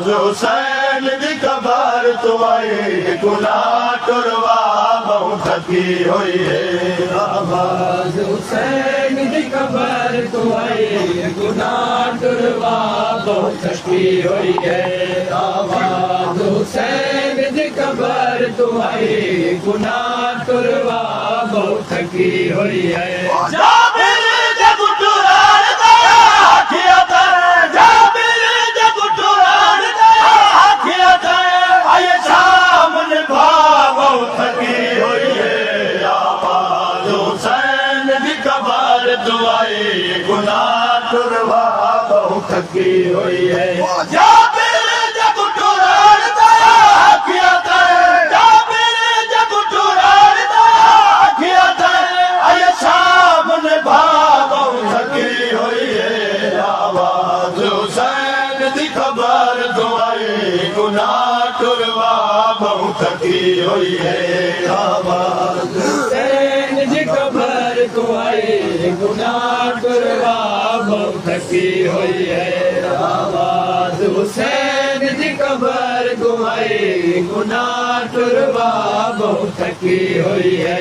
आवाज हुसैन दी कबर तो आई गुनाह टुरवा बहुत थकी हुई है। आवाज हुसैन दी कबर तो आई गुनाह टुरवा बहुत थकी हुई है। आवाज हुसैन दी कबर तो आई गुनाह टुरवा बहुत थकी हुई है। गुनाह टुरवा बहुत थकी हुई है। गुनाह टुरवा बहुत थकी हुई है। आवाज हुसैन दी कबर तो आई गुनाह टुरवा बहुत थकी हुई है। आवाज हुसैन दी कबर तो आई गुनाह टुरवा बहुत थकी हुई है।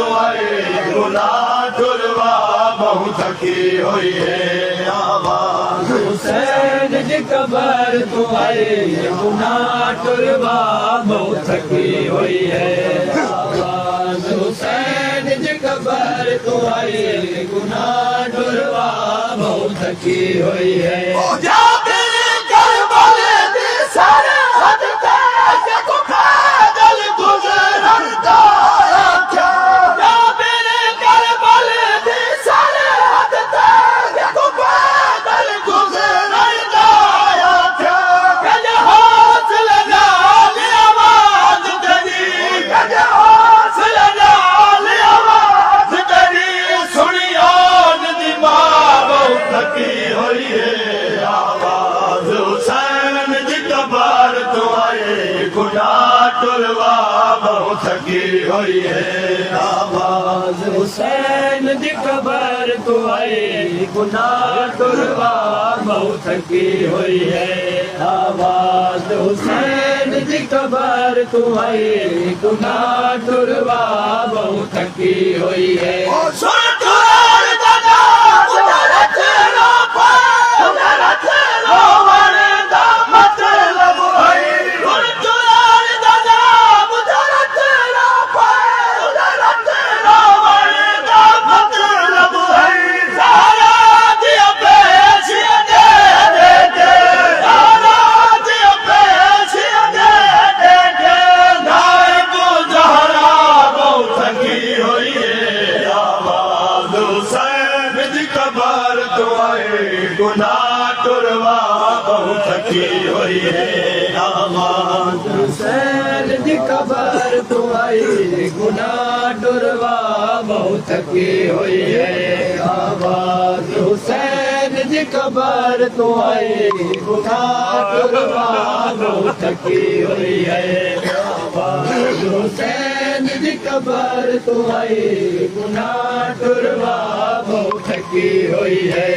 गुनाह टुरवा बहुत थकी हुई है। आवाज हुसैन दी कबर तो आई गुनाह टुरवा बहुत थकी हुई है। आवाज हुसैन दी कबर तो आई गुनाह टुरवा बहुत थकी हुई है। गुनाह टुरवा बहुत थकी हुई है। आवाज हुसैन दी कबर तो आई गुनाह टुरवा बहुत थकी हुई है। आवाज हुसैन दी कबर तो आई गुनाह टुरवा बहुत थकी हुई है। गुनाह टुरवा बहुत थकी हुई है। आवाज हुसैन दी कबर तो आई गुनाह टुरवा बहुत थकी हुई है। आवाज हुसैन दी कबर तो आई गुनाह टुरवा बहुत थकी हुई है। आवाज हुसैन दी कबर तो आई गुनाह टुरवा बहुत थकी हुई है।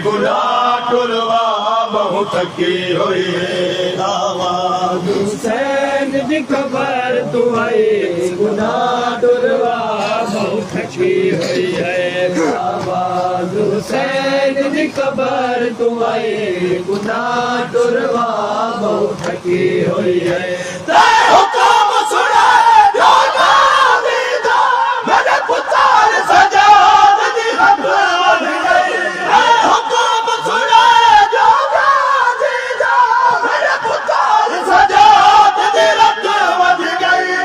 गुनाह टुरवा बहुत थकी हुई है। आवाज हुसैन दी कबर तो आई गुनाह टुरवा बहुत थकी हुई है। हुसैन दी कबर तू आए गुनाह टुरवा बहुत थकी हुई है हुक्म सुने जो नादीदा मेरे पुत्र सजाद दी हद वध गई हुक्म सुने जो नादीदा मेरे पुत्र सजाद दी हद वध गई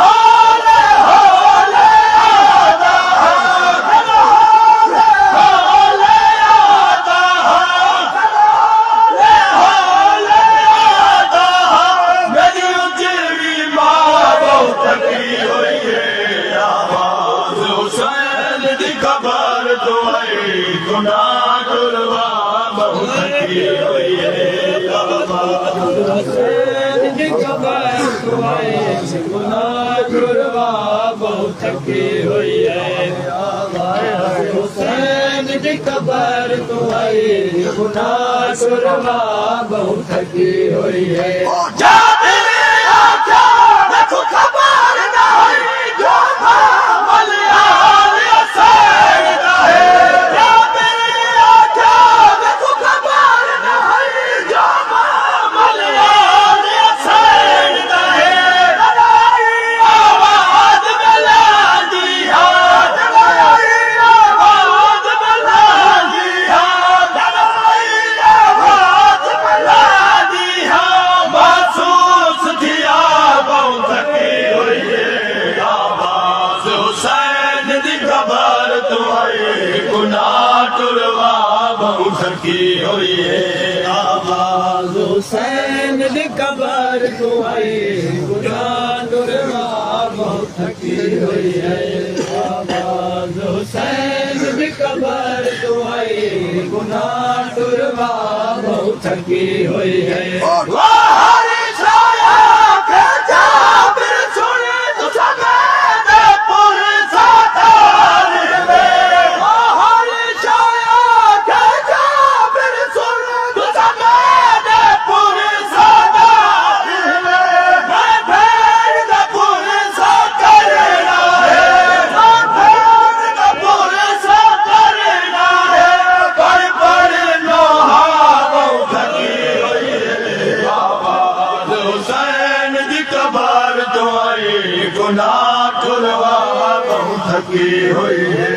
होले होले आता होले आता होले आता मेरी उजड़ी मां बहुत थकी हुई है आवाज़ हुसैन दी खबर तो आई गुनाह टुरवा बहुत थकी हुई है आवाज़ हुसैन दी कबर तू आए गुनाह टुरवा बहुत थकी हुई है हुसैन दी कबर तू आए गुनाह टुरवा बहुत थकी हुई है जा मेरे आका देखो खबर नहीं जो मलियान हुसैन का है जा मेरे आका देखो खबर नहीं जो मलियान हुसैन का है आवाज मिला दी आवाज मिला दी आवाज मिला दी महसूस किया बहुत थकी हुई है आवाज हुसैन दी खबर तुम्हारी गुनाह टुरवा बहुत थकी हुई है आवाज हुसैन दी कबर तू आई गुनाह टुरवा बहुत थकी हुई है आवाज हुसैन दी कबर तू आई गुनाह टुरवा बहुत थकी हुई है हरी छाया के जाबिर सुने तो समेत पुरसादार में हरी छाया के जाबिर सुने तो समेत पुरसादार में मैं भेड़ दा पुरसा करना है मैं भेड़ दा पुरसा करना है पर नोहा बहुत थकी हुई है आवाज़ हुसैन दी कबर तो आई गुनाह टुरवा बहुत थकी हुई है।